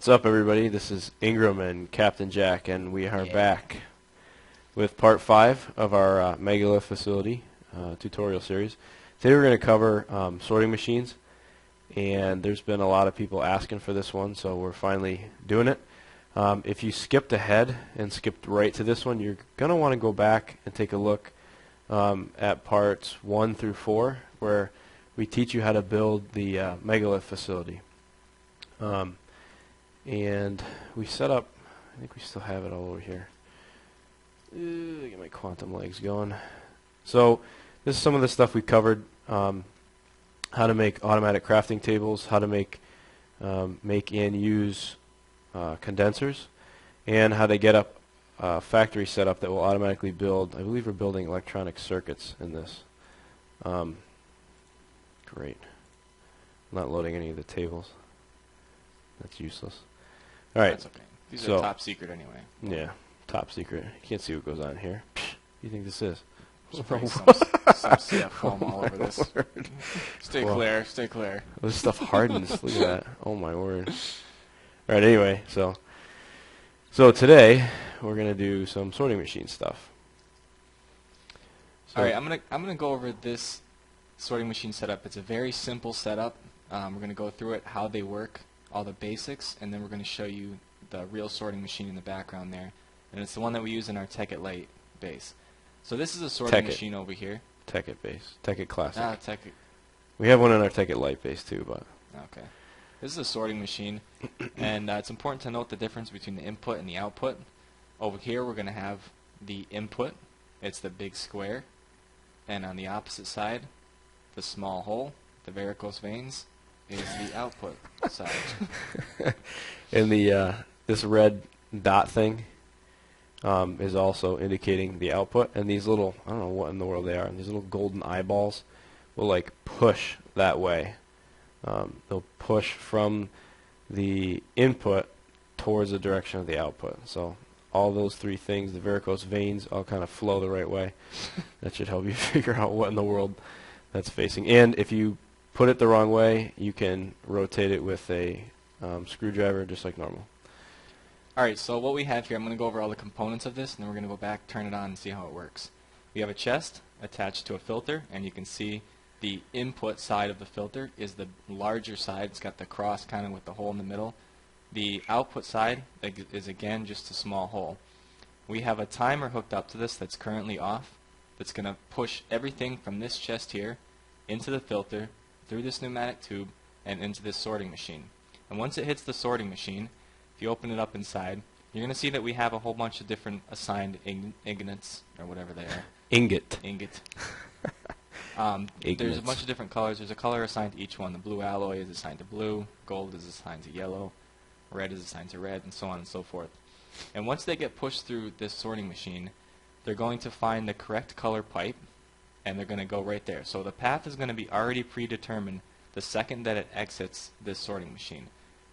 What's up, everybody? This is Ingram and Captain Jack, and we are back with part 5 of our Megalith Facility tutorial series. Today we're going to cover sorting machines, and there's been a lot of people asking for this one, so we're finally doing it. If you skipped ahead and skipped right to this one, you're going to want to go back and take a look at parts 1 through 4, where we teach you how to build the Megalith Facility. And we set up, I think we still have it all over here. Get my quantum legs going. So this is some of the stuff we covered. How to make automatic crafting tables, how to make and use condensers, and how to get up a factory setup that will automatically build. I believe we're building electronic circuits in this. Great. I'm not loading any of the tables. That's useless. All right. That's okay. These are top secret anyway. Yeah, top secret. You can't see what goes on here. What do you think this is? Spraying some CF foam all over this. Stay clear, stay clear. This stuff hardens. Look at that. Oh my word. All right. Anyway, so today we're gonna do some sorting machine stuff. So all right. I'm gonna go over this sorting machine setup. It's a very simple setup. We're gonna go through it, how they work, all the basics, and then we're going to show you the real sorting machine in the background there. And it's the one that we use in our Tekkit Lite base. So this is a sorting machine over here. Tekkit base. Tekkit Classic. Ah, Tekkit. We have one in our Tekkit Lite base too, but... Okay. This is a sorting machine, and it's important to note the difference between the input and the output. Over here we're going to have the input. It's the big square. And on the opposite side, the small hole, the varicose veins, is the output side. And the this red dot thing is also indicating the output, and these little, I don't know what in the world they are, and these little golden eyeballs will like push that way. They'll push from the input towards the direction of the output. So all those three things, the varicose veins, all kind of flow the right way. That should help you figure out what in the world that's facing. And if you put it the wrong way, you can rotate it with a screwdriver just like normal. Alright, so what we have here, I'm going to go over all the components of this, and then we're going to go back, turn it on, and see how it works. We have a chest attached to a filter, and you can see the input side of the filter is the larger side. It's got the cross kind of with the hole in the middle. The output side is again just a small hole. We have a timer hooked up to this that's currently off, that's going to push everything from this chest here into the filter, through this pneumatic tube, and into this sorting machine. And once it hits the sorting machine, if you open it up inside, you're going to see that we have a whole bunch of different assigned ingots, or whatever they are. Ingot. There's a bunch of different colors. There's a color assigned to each one. The blue alloy is assigned to blue, gold is assigned to yellow, red is assigned to red, and so on and so forth. And once they get pushed through this sorting machine, they're going to find the correct color pipe, and they're going to go right there. So the path is going to be already predetermined the second that it exits this sorting machine.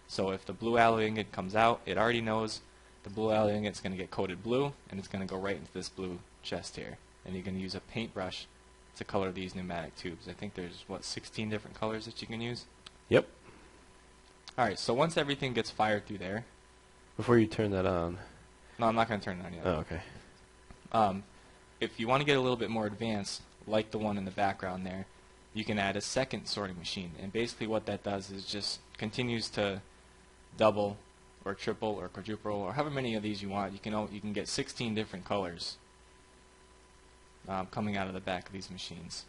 So if the blue alloy ingot comes out, it already knows the blue alloy ingot is going to get coated blue, and it's going to go right into this blue chest here. And you're going to use a paintbrush to color these pneumatic tubes. I think there's, 16 different colors that you can use? Yep. Alright, so once everything gets fired through there... Before you turn that on... No, I'm not going to turn it on yet. Oh, okay. If you want to get a little bit more advanced, like the one in the background there, you can add a second sorting machine. And basically what that does is just continues to double or triple or quadruple or however many of these you want. You can get 16 different colors coming out of the back of these machines.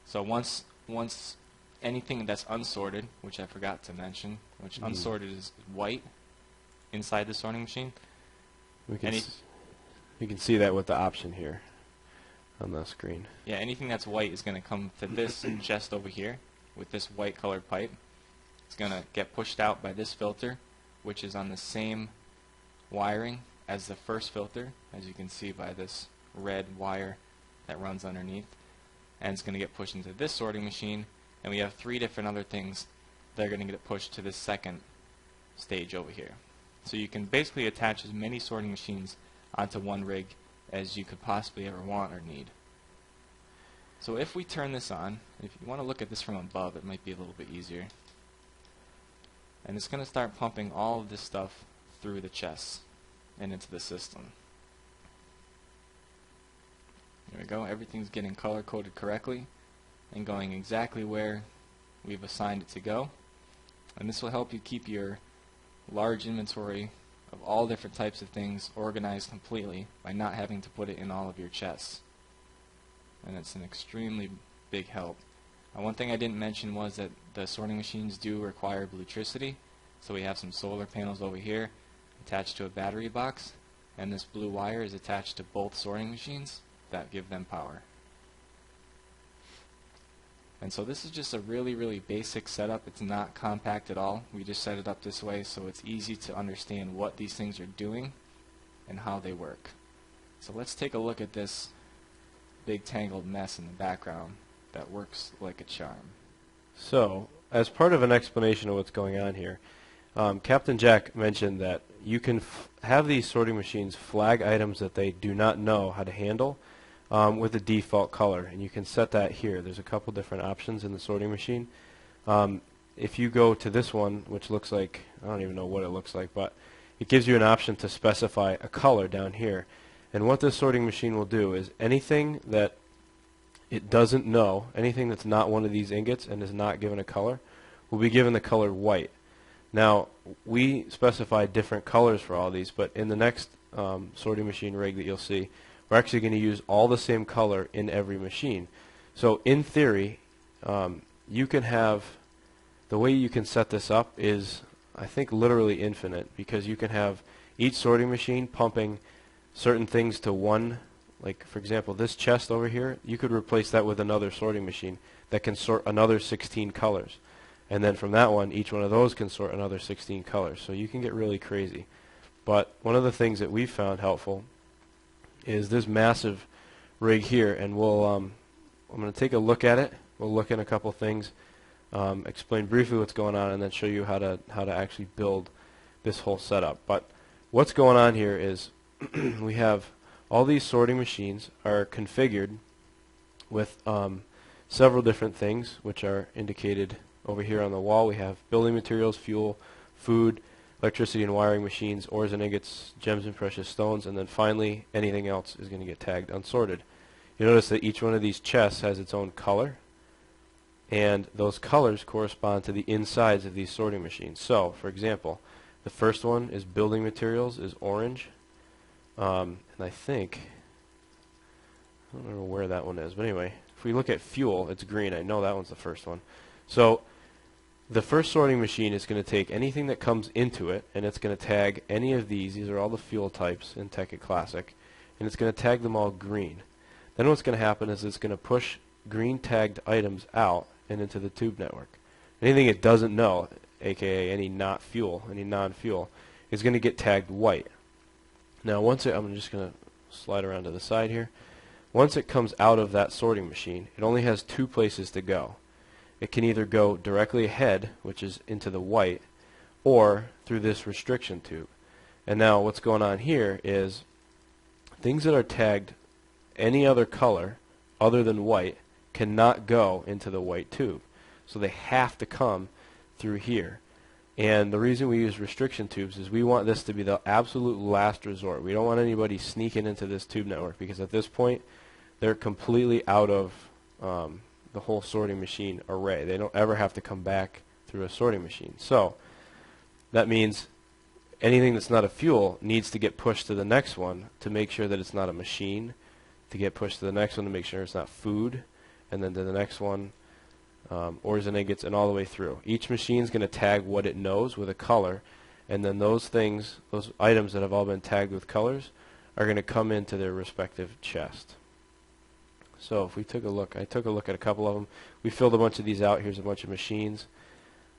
So once anything that's unsorted, which I forgot to mention, which unsorted is white inside the sorting machine. You can see that with the option here on the screen. Yeah, anything that's white is going to come to this chest over here with this white colored pipe. It's going to get pushed out by this filter, which is on the same wiring as the first filter, as you can see by this red wire that runs underneath. And it's going to get pushed into this sorting machine, and we have 3 different other things that are going to get pushed to this second stage over here. So you can basically attach as many sorting machines onto one rig as you could possibly ever want or need. So if we turn this on, if you want to look at this from above, it might be a little bit easier. And it's going to start pumping all of this stuff through the chests and into the system. There we go. Everything's getting color-coded correctly and going exactly where we've assigned it to go. And this will help you keep your large inventory of all different types of things organized completely by not having to put it in all of your chests. And it's an extremely big help. One thing I didn't mention was that the sorting machines do require electricity. So we have some solar panels over here attached to a battery box, and this blue wire is attached to both sorting machines that give them power. And so this is just a really basic setup. It's not compact at all. We just set it up this way so it's easy to understand what these things are doing and how they work. So let's take a look at this big tangled mess in the background that works like a charm. So, as part of an explanation of what's going on here, Captain Jack mentioned that you can have these sorting machines flag items that they do not know how to handle with a default color, and you can set that here. There's a couple different options in the sorting machine. If you go to this one, which looks like, I don't even know what it looks like, but it gives you an option to specify a color down here. And what this sorting machine will do is anything that it doesn't know, anything that's not one of these ingots and is not given a color, will be given the color white. Now, we specify different colors for all these, but in the next sorting machine rig that you'll see, we're actually going to use all the same color in every machine. So in theory, you can have, the way you can set this up is, I think, literally infinite, because you can have each sorting machine pumping certain things to one. Like, for example, this chest over here, you could replace that with another sorting machine that can sort another 16 colors. And then from that one, each one of those can sort another 16 colors. So you can get really crazy. But one of the things that we've found helpful is this massive rig here. And we'll, I'm going to take a look at it. We'll look at a couple things, explain briefly what's going on, and then show you how to actually build this whole setup. But what's going on here is we have all these sorting machines are configured with several different things, which are indicated over here on the wall. We have building materials, fuel, food, electricity and wiring machines, ores and ingots, gems and precious stones, and then finally anything else is going to get tagged unsorted. You notice that each one of these chests has its own color, and those colors correspond to the insides of these sorting machines. So, for example, the first one is building materials, is orange. And I think, I don't remember where that one is, but anyway, if we look at fuel, it's green. I know that one's the first one. So the first sorting machine is going to take anything that comes into it, and it's going to tag any of these. These are all the fuel types in Tekkit Classic, and it's going to tag them all green. Then what's going to happen is it's going to push green tagged items out and into the tube network. Anything it doesn't know, aka any not fuel, any non-fuel, is going to get tagged white. Now once it, I'm just going to slide around to the side here. Once it comes out of that sorting machine, it only has two places to go. It can either go directly ahead, which is into the white, or through this restriction tube. And now what's going on here is things that are tagged any other color other than white cannot go into the white tube. So they have to come through here. And the reason we use restriction tubes is we want this to be the absolute last resort. We don't want anybody sneaking into this tube network, because at this point they're completely out of the whole sorting machine array. They don't ever have to come back through a sorting machine. So that means anything that's not a fuel needs to get pushed to the next one to make sure that it's not a machine, to get pushed to the next one to make sure it's not food, and then to the next one, ores and ingots, and all the way through. Each machine is going to tag what it knows with a color, and then those things, those items that have all been tagged with colors, are going to come into their respective chest. So if we took a look, I took a look at a couple of them. We filled a bunch of these out. Here's a bunch of machines,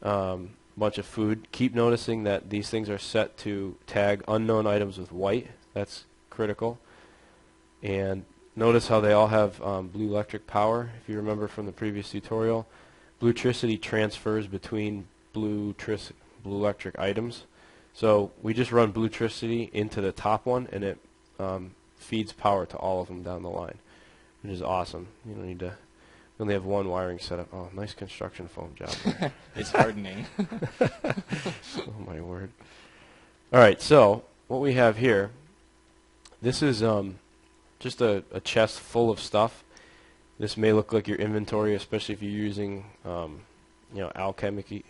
a bunch of food. Keep noticing that these things are set to tag unknown items with white. That's critical. And notice how they all have blue electric power. If you remember from the previous tutorial, bluetricity transfers between blue electric items. So we just run bluetricity into the top one, and it feeds power to all of them down the line, which is awesome. You don't need to We only have one wiring setup. Oh, nice construction foam job there. It's hardening. Oh my word. All right, so what we have here, this is just a chest full of stuff. This may look like your inventory, especially if you're using, alchemical.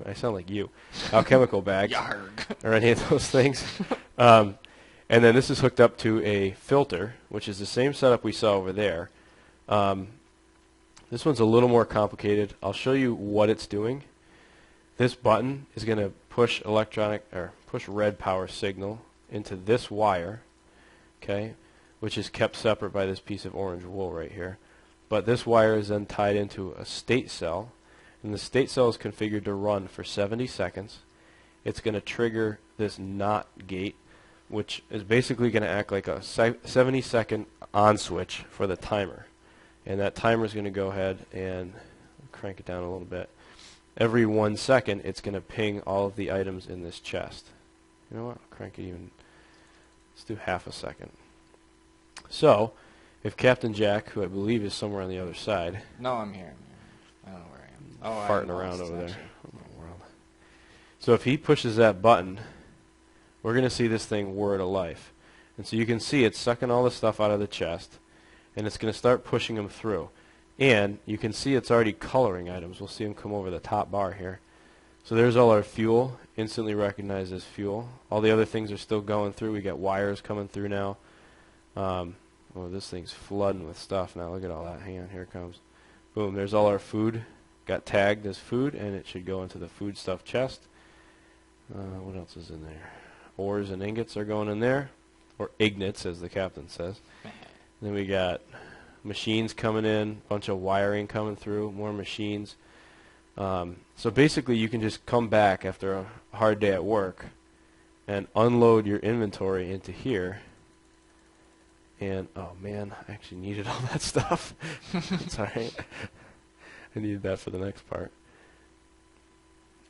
I sound like you. Alchemical bags or any of those things. And then this is hooked up to a filter, which is the same setup we saw over there. This one's a little more complicated. I'll show you what it's doing. This button is going to push red power signal into this wire, okay, which is kept separate by this piece of orange wool right here. But this wire is then tied into a state cell, and the state cell is configured to run for 70 seconds. It's going to trigger this NOT gate, which is basically going to act like a 70-second on switch for the timer. And that timer is going to go ahead and crank it down a little bit. Every 1 second, it's going to ping all of the items in this chest. You know what? I'll crank it even. Let's do half a second. So, if Captain Jack, who I believe is somewhere on the other side. No, I'm here. I don't know where I am. Oh, farting around over there. Oh, my world. So if he pushes that button, we're going to see this thing whir to life. And so you can see it's sucking all the stuff out of the chest, and it's going to start pushing them through. And you can see it's already coloring items. We'll see them come over the top bar here. So there's all our fuel, instantly recognized as fuel. All the other things are still going through. We got wires coming through now. Oh, this thing's flooding with stuff now. Look at all that. Hang on, here it comes. Boom, there's all our food. Got tagged as food, and it should go into the food stuff chest. What else is in there? Ores and ingots are going in there, or ignits, as the captain says. Then we got machines coming in, bunch of wiring coming through, more machines. So basically, you can just come back after a hard day at work and unload your inventory into here. And, oh man, I actually needed all that stuff. It's alright. I needed that for the next part.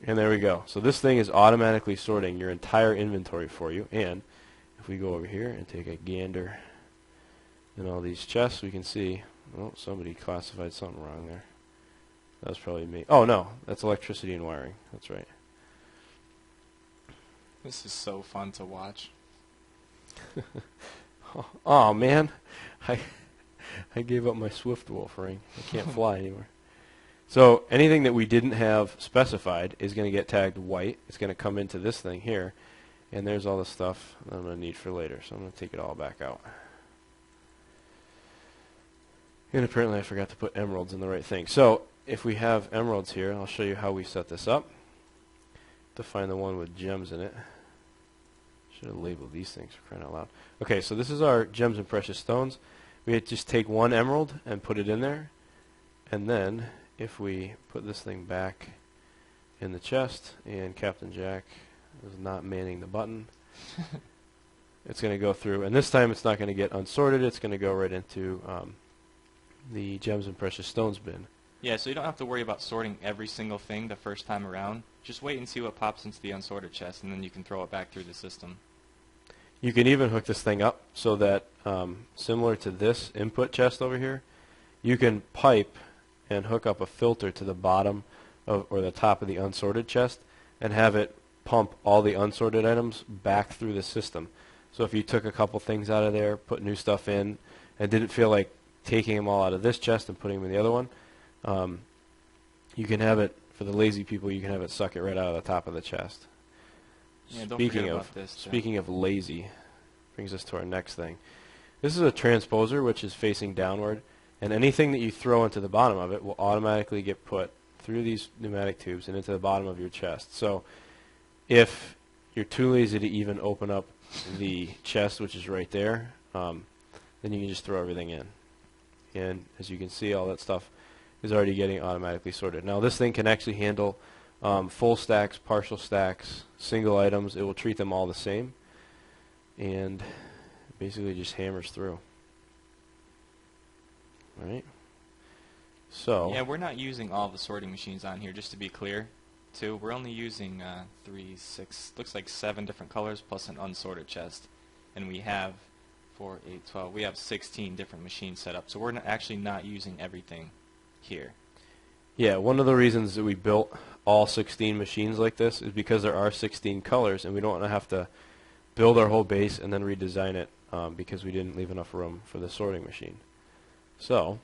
And there we go. So this thing is automatically sorting your entire inventory for you. And if we go over here and take a gander in all these chests, we can see, oh, somebody classified something wrong there. That was probably me. Oh, no, that's electricity and wiring. That's right. This is so fun to watch. Oh man, I gave up my Swift Wolf ring. I can't fly anymore. So anything that we didn't have specified is going to get tagged white. It's going to come into this thing here, and there's all the stuff that I'm going to need for later. So I'm going to take it all back out. And apparently I forgot to put emeralds in the right thing. So if we have emeralds here, I'll show you how we set this up. To find the one with gems in it. Should have labeled these things, for crying out loud. Okay, so this is our gems and precious stones. We just take one emerald and put it in there. And then, if we put this thing back in the chest, and Captain Jack is not manning the button, it's going to go through. And this time it's not going to get unsorted. It's going to go right into the gems and precious stones bin. Yeah, so you don't have to worry about sorting every single thing the first time around. Just wait and see what pops into the unsorted chest, and then you can throw it back through the system. You can even hook this thing up so that, similar to this input chest over here, you can pipe and hook up a filter to the bottom of, or the top of the unsorted chest and have it pump all the unsorted items back through the system. So if you took a couple things out of there, put new stuff in, and didn't feel like taking them all out of this chest and putting them in the other one, you can have it, for the lazy people, you can have it suck it right out of the top of the chest. Yeah, don't forget about this. Speaking of lazy, brings us to our next thing. This is a transposer, which is facing downward, and anything that you throw into the bottom of it will automatically get put through these pneumatic tubes and into the bottom of your chest. So if you're too lazy to even open up the chest, which is right there, then you can just throw everything in. And as you can see, all that stuff is already getting automatically sorted. Now this thing can actually handle full stacks, partial stacks, single items. It will treat them all the same, and basically just hammers through. All right. So yeah, we're not using all the sorting machines on here, just to be clear. Too, we're only using 3, 6, looks like 7 different colors plus an unsorted chest, and we have 4, 8, 12. We have 16 different machines set up, so we're actually not using everything here. Yeah, one of the reasons that we built all 16 machines like this is because there are 16 colors, and we don't want to have to build our whole base and then redesign it because we didn't leave enough room for the sorting machine. So,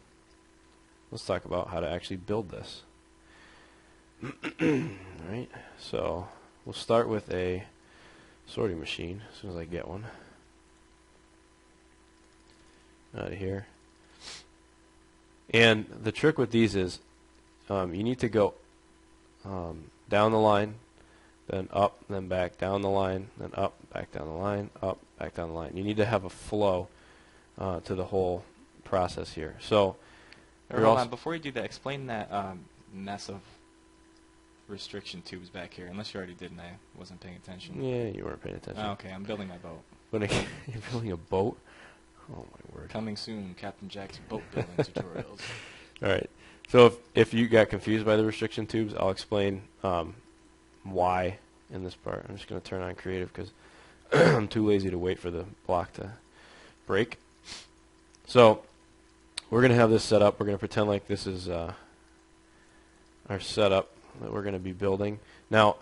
let's talk about how to actually build this. Alright, so we'll start with a sorting machine as soon as I get one. Out of here. And the trick with these is you need to go down the line, then up, then back, down the line, then up, back down the line, up, back down the line. You need to have a flow to the whole process here. So, hold on, before you do that, explain that mess of restriction tubes back here, unless you already did and I wasn't paying attention. Yeah, you weren't paying attention. Oh, okay, I'm building my boat. You're building a boat? Oh my word. Coming soon, Captain Jack's boat building tutorials. Alright, so if you got confused by the restriction tubes, I'll explain why in this part. I'm just going to turn on creative because I'm too lazy to wait for the block to break. So we're going to have this set up. We're going to pretend like this is our setup that we're going to be building. Now,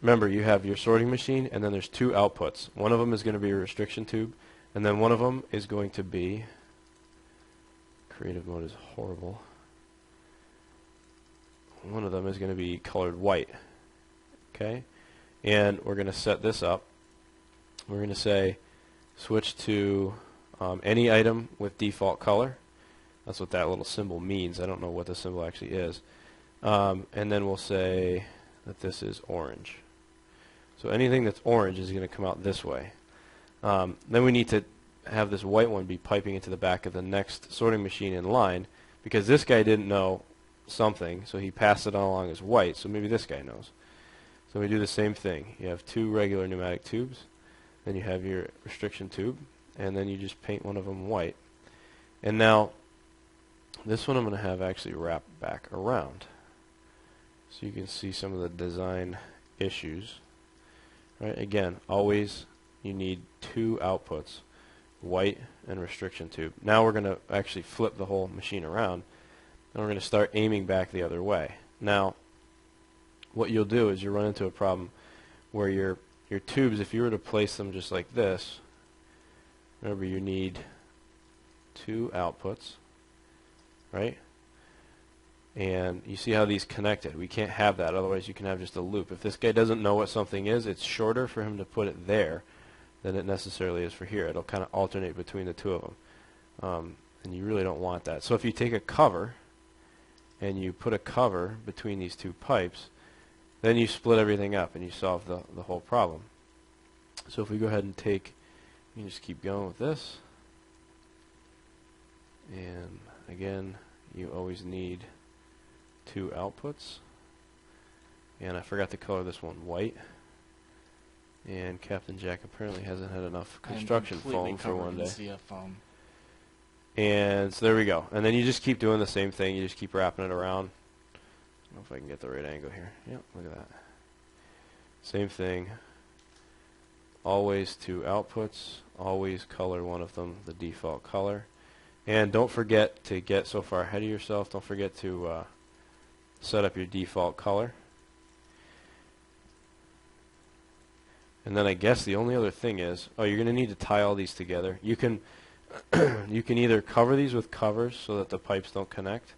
remember, you have your sorting machine, and then there's two outputs. One of them is going to be a restriction tube, and then one of them is going to be, creative mode is horrible, one of them is going to be colored white. Okay? And we're going to set this up. We're going to say switch to any item with default color. That's what that little symbol means. I don't know what the symbol actually is. And then we'll say that this is orange. So anything that's orange is going to come out this way. Then we need to have this white one be piping into the back of the next sorting machine in line because this guy didn't know something, so he passed it on along as white, so maybe this guy knows. So we do the same thing. You have two regular pneumatic tubes, then you have your restriction tube, and then you just paint one of them white. And now, this one I'm going to have actually wrap back around. So you can see some of the design issues. Right? Again, always you need two outputs, white and restriction tube. Now we're going to actually flip the whole machine around, and we're going to start aiming back the other way. Now, what you'll do is you'll run into a problem where your tubes, if you were to place them just like this, remember you need two outputs, right? And you see how these connected. We can't have that, otherwise you can have just a loop. If this guy doesn't know what something is, it's shorter for him to put it there than it necessarily is for here. It'll kind of alternate between the two of them. And you really don't want that. So if you take a cover and you put a cover between these two pipes, then you split everything up and you solve the whole problem. So if we go ahead and take, you can just keep going with this. And again, you always need two outputs. And I forgot to color this one white. And Captain Jack apparently hasn't had enough construction foam for one day. CF foam. And so there we go. And then you just keep doing the same thing. You just keep wrapping it around. I don't know if I can get the right angle here. Yep, look at that. Same thing. Always two outputs. Always color one of them the default color. And don't forget to get so far ahead of yourself. Don't forget to set up your default color. And then I guess the only other thing is, you're going to need to tie all these together. You can you can either cover these with covers so that the pipes don't connect,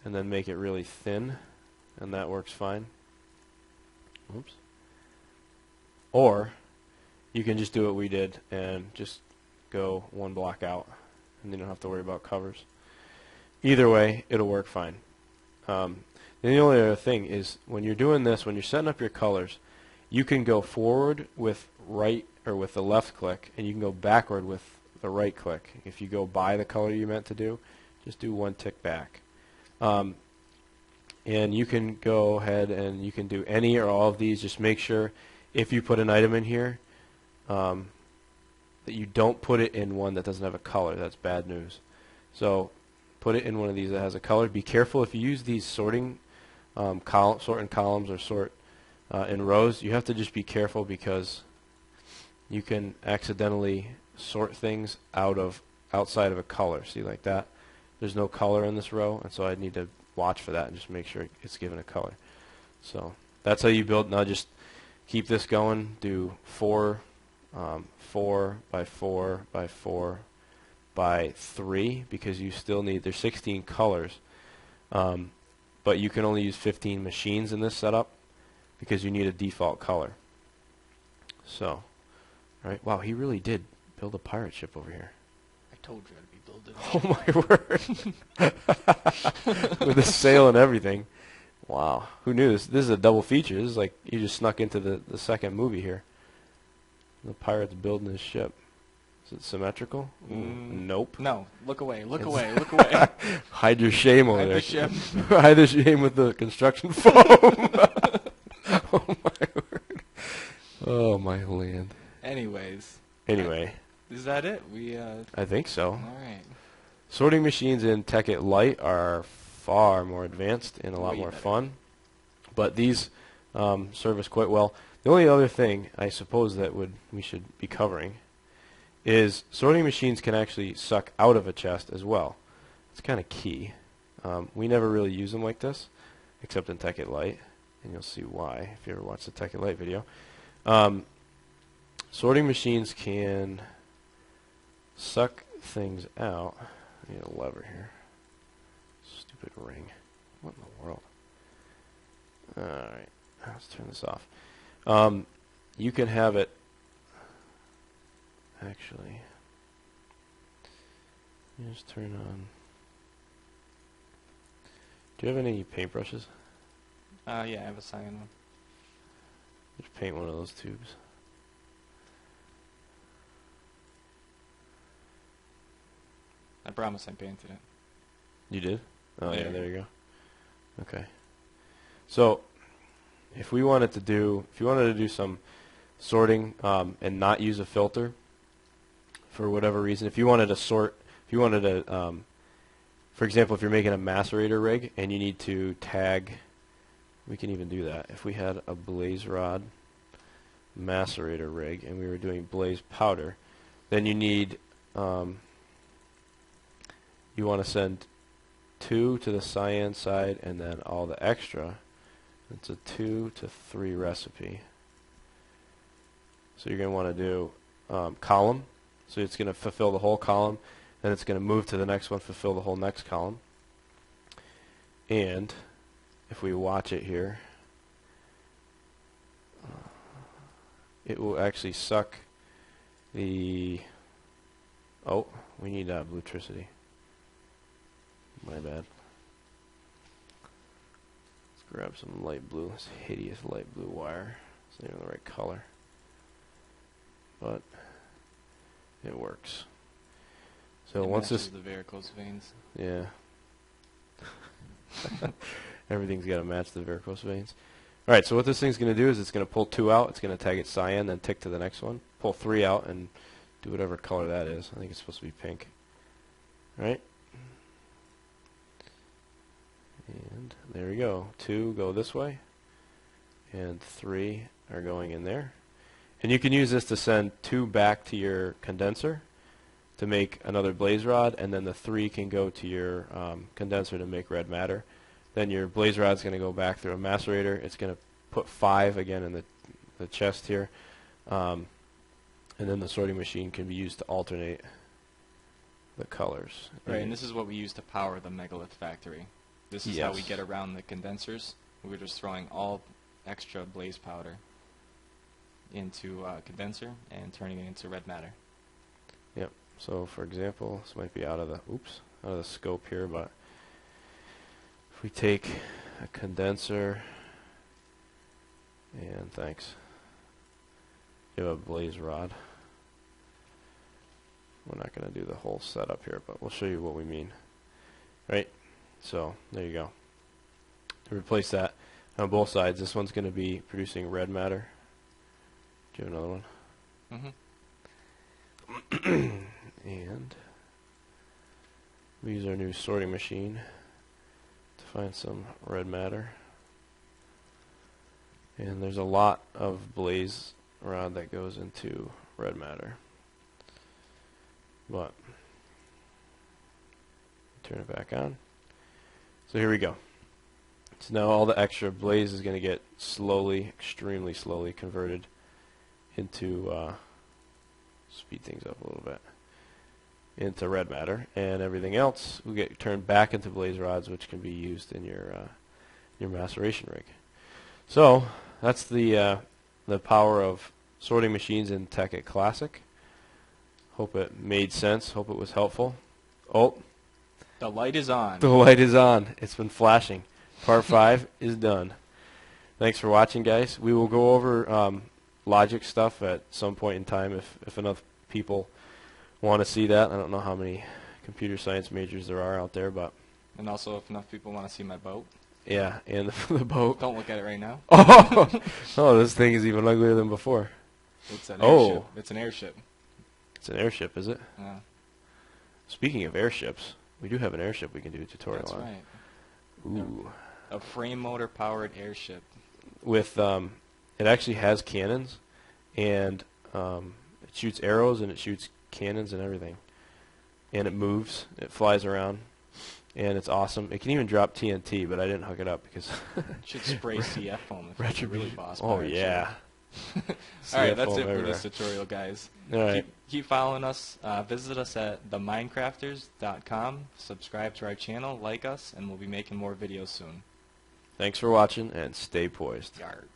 and then make it really thin, and that works fine. Oops. Or you can just do what we did and just go one block out, and you don't have to worry about covers. Either way, it'll work fine. Then the only other thing is when you're doing this, when you're setting up your colors, you can go forward with right or with the left click, and you can go backward with the right click. If you go by the color you meant to do, just do one tick back. And you can go ahead and you can do any or all of these. Just make sure if you put an item in here that you don't put it in one that doesn't have a color. That's bad news. So put it in one of these that has a color. Be careful if you use these sort in columns or sort in rows. You have to just be careful because you can accidentally sort things outside of a color. See, like that? There's no color in this row, and so I need to watch for that and just make sure it's given a color. So that's how you build. Now just keep this going. Do 4 by 4 by 4 by 3, because you still need, there's 16 colors, but you can only use 15 machines in this setup because you need a default color. So, right? Wow, he really did build a pirate ship over here. I told you I'd be building. Oh my word! With a sail and everything. Wow, who knew this? This is a double feature. This is like you just snuck into the second movie here. The pirate's building his ship. Is it symmetrical? Nope. No, look away, look away, look away. Hide your shame over Hide there. the ship. Hide the shame with the construction foam. Oh my word. Oh my land. Anyways. Anyway. Is that it? I think so. All right. Sorting machines in Tekkit Lite are far more advanced and a lot Way more better. fun, but these serve us quite well. The only other thing I suppose that we should be covering is sorting machines can actually suck out of a chest as well. It's kind of key. We never really use them like this, except in Tekkit Lite, and you'll see why if you ever watch the Tekkit Lite video. Sorting machines can suck things out. I need a lever here. Stupid ring. What in the world? Alright, let's turn this off. You can have it actually. You just turn on. Do you have any paintbrushes? Yeah, I have a cyan one. Just paint one of those tubes. I promise I painted it. You did? Oh yeah, Yeah. there you go. Okay. So if you wanted to do some sorting and not use a filter for whatever reason, if you wanted to sort, for example, if you're making a macerator rig and you need to tag, we can even do that. If we had a blaze rod macerator rig and we were doing blaze powder, then you need, you want to send 2 to the cyan side and then all the extra. It's a 2 to 3 recipe. So you're going to want to do column. So it's going to fulfill the whole column. Then it's going to move to the next one, fulfill the whole next column. And if we watch it here, it will actually suck the... Oh, we need bluetricity. My bad. Let's grab some light blue. This hideous light blue wire. It's not even the right color, but it works. So It once matches this, the varicose veins. yeah, everything's got to match the varicose veins. All right. So what this thing's going to do is it's going to pull 2 out. It's going to tag it cyan, then tick to the next one. Pull 3 out and do whatever color that is. I think it's supposed to be pink. All right. And there we go. 2 go this way, and 3 are going in there. And you can use this to send 2 back to your condenser to make another blaze rod, and then the 3 can go to your condenser to make red matter. Then your blaze rod's going to go back through a macerator. It's going to put 5 again in the chest here, and then the sorting machine can be used to alternate the colors. Right, and this is what we use to power the Megalith factory. This is how we get around the condensers. We're just throwing all extra blaze powder into a condenser and turning it into red matter. Yep. So for example, this might be out of the scope here, but if we take a condenser and give a blaze rod. We're not going to do the whole setup here, but we'll show you what we mean. Right? So there you go. To replace that on both sides, this one's going to be producing red matter. Do you have another one? Mm-hmm. And we use our new sorting machine to find some red matter. And there's a lot of blaze rod that goes into red matter. But turn it back on. So here we go. So now all the extra blaze is going to get slowly, extremely slowly converted into, speed things up a little bit, into red matter, and everything else will get turned back into blaze rods, which can be used in your maceration rig. So that's the power of sorting machines in Tekkit Classic. Hope it made sense. Hope it was helpful. Oh, the light is on. the light is on. It's been flashing. Part 5 is done. Thanks for watching, guys. We will go over logic stuff at some point in time if enough people want to see that. I don't know how many computer science majors there are out there, but And also, if enough people want to see my boat. yeah, and the boat. Don't look at it right now. Oh, this thing is even uglier than before. It's an Oh. airship. It's an airship. It's an airship, is it? Yeah. Speaking of airships, we do have an airship we can do a tutorial That's on. right. Ooh. A frame motor powered airship. With it actually has cannons, and it shoots arrows and it shoots cannons and everything, and it moves. It flies around, and it's awesome. It can even drop TNT, but I didn't hook it up because It should spray CF foam if it's a really boss. Oh pirate yeah. All right, CF that's foam it for everywhere. this tutorial, guys. All right. Keep following us. Visit us at themindcrafters.com. Subscribe to our channel, like us, and we'll be making more videos soon. Thanks for watching, and stay poised. Yard.